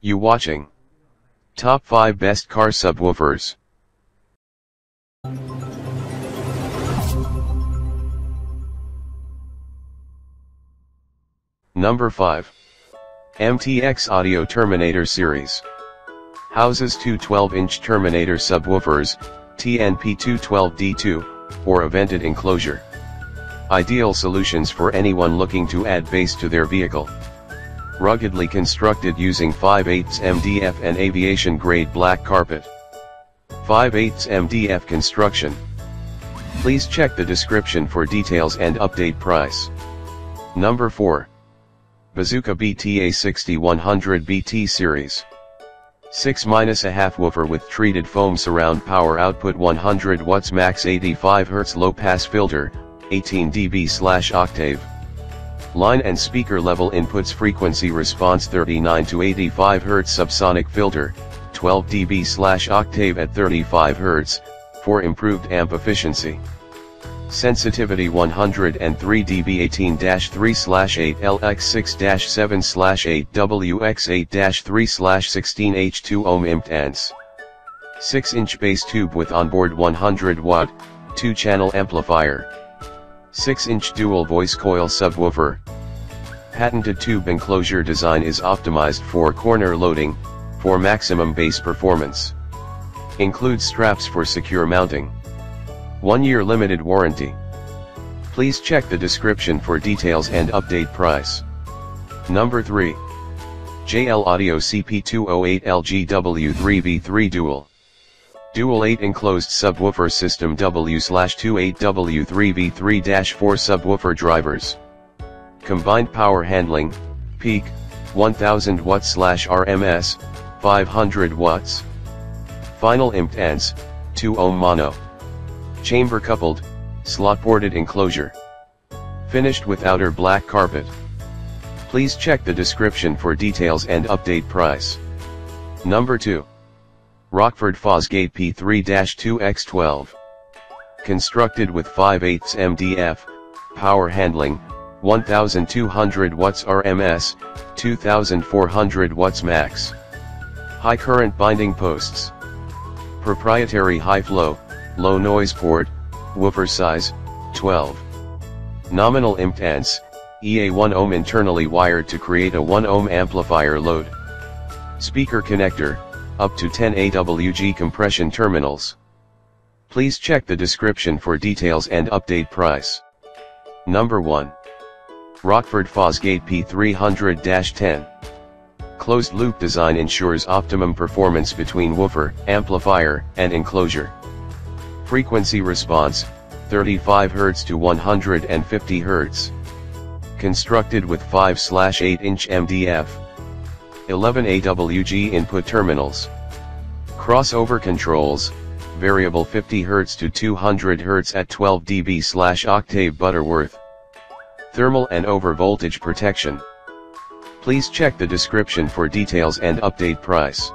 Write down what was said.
You watching Top 5 Best Car Subwoofers. Number 5. MTX Audio Terminator Series. Houses two 12-inch Terminator subwoofers, TNP212D2, or a vented enclosure. Ideal solutions for anyone looking to add bass to their vehicle. Ruggedly constructed using 5/8 MDF and aviation-grade black carpet. 5/8 MDF construction. Please check the description for details and update price. Number 4. Bazooka BTA 6100 BT Series. 6-1/2 woofer with treated foam surround power output 100 watts max 85 Hz low pass filter, 18 dB/octave. Line and speaker level inputs frequency response 39 to 85 Hz subsonic filter, 12 dB/octave at 35 Hz, for improved amp efficiency. Sensitivity 103 dB 18-3/8 LX6-7/8 WX8-3/16 H2 ohm impedance. 6-inch bass tube with onboard 100 watt, 2-channel amplifier. 6-inch dual voice coil subwoofer. Patented tube enclosure design is optimized for corner loading, for maximum bass performance. Includes straps for secure mounting. 1-year limited warranty. Please check the description for details and update price. Number 3. JL Audio CP208 LGW3V3 Dual. Dual 8 enclosed subwoofer system W/28W3V3-4 subwoofer drivers. Combined power handling, peak, 1000 watts/RMS, 500 watts. Final impedance, 2 ohm mono. Chamber coupled, slot boarded enclosure. Finished with outer black carpet. Please check the description for details and update price. Number 2. Rockford Fosgate P3-2X12. Constructed with 5/8 MDF, power handling, 1200 watts RMS, 2400 watts max. High current binding posts. Proprietary high flow, low noise port, woofer size, 12. Nominal impedance, EA 1 ohm internally wired to create a 1 ohm amplifier load. Speaker connector, up to 10 AWG compression terminals. Please check the description for details and update price. Number 1. Rockford Fosgate P300-10. Closed loop design ensures optimum performance between woofer, amplifier, and enclosure. Frequency response, 35 Hz to 150 Hz. Constructed with 5/8-inch MDF. 11 AWG input terminals. Crossover controls, variable 50 Hz to 200 Hz at 12 dB/octave Butterworth. Thermal and overvoltage protection. Please check the description for details and update price.